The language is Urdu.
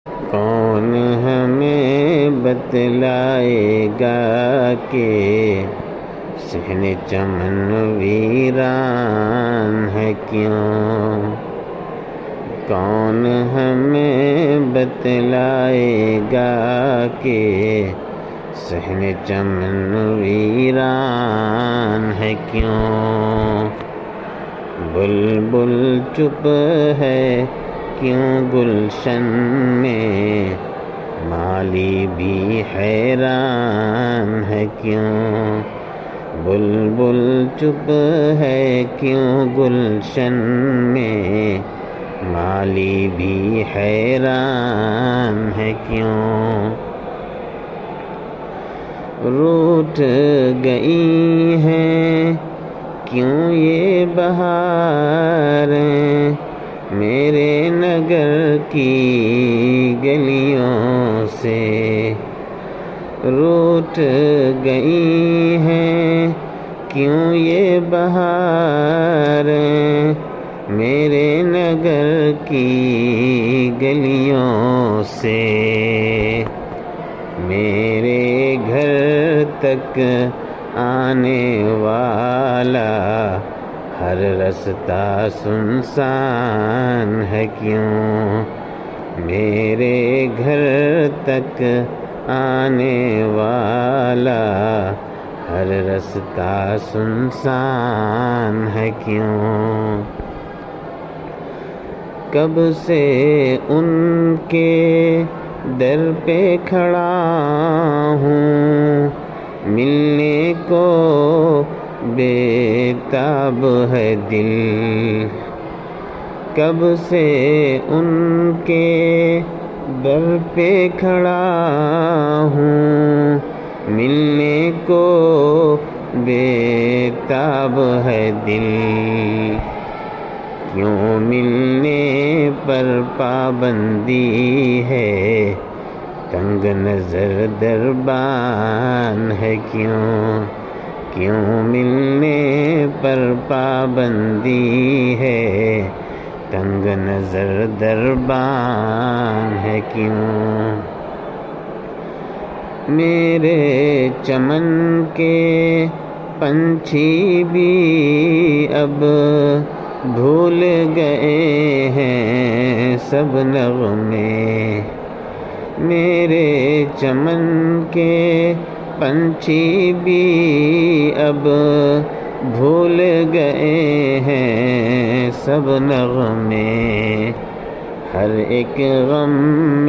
کون ہمیں بتلائے گا کہ صحن چمن ویران ہے کیوں؟ کون ہمیں بتلائے گا کہ صحن چمن ویران ہے کیوں؟ بلبل چپ ہے کیوں گلشن میں، مالی بھی حیران ہے کیوں؟ بلبل چپ ہے کیوں گلشن میں، مالی بھی حیران ہے کیوں؟ روٹھ گئی ہیں کیوں یہ بہاریں میرے نگر کی گلیوں سے؟ روٹھ گئی ہیں کیوں یہ بہاریں میرے نگر کی گلیوں سے؟ میرے گھر تک آنے والا ہر رستہ سنسان ہے کیوں؟ میرے گھر تک آنے والا ہر رستہ سنسان ہے کیوں؟ کب سے ان کے در پہ کھڑا ہوں، ملنے کو بے تاب ہے دل۔ کب سے ان کے در پہ کھڑا ہوں، ملنے کو بے تاب ہے دل۔ کیوں ملنے پر پابندی ہے، تنگ نظر دربان ہے کیوں؟ کیوں ملنے پر پابندی ہے، تنگ نظر دربان ہے کیوں؟ میرے چمن کے پنچھی بھی اب بھول گئے ہیں سب نغمے۔ میرے چمن کے پنچھی بھی اب بھول گئے ہیں سب نغمے۔ ہر ایک غم میں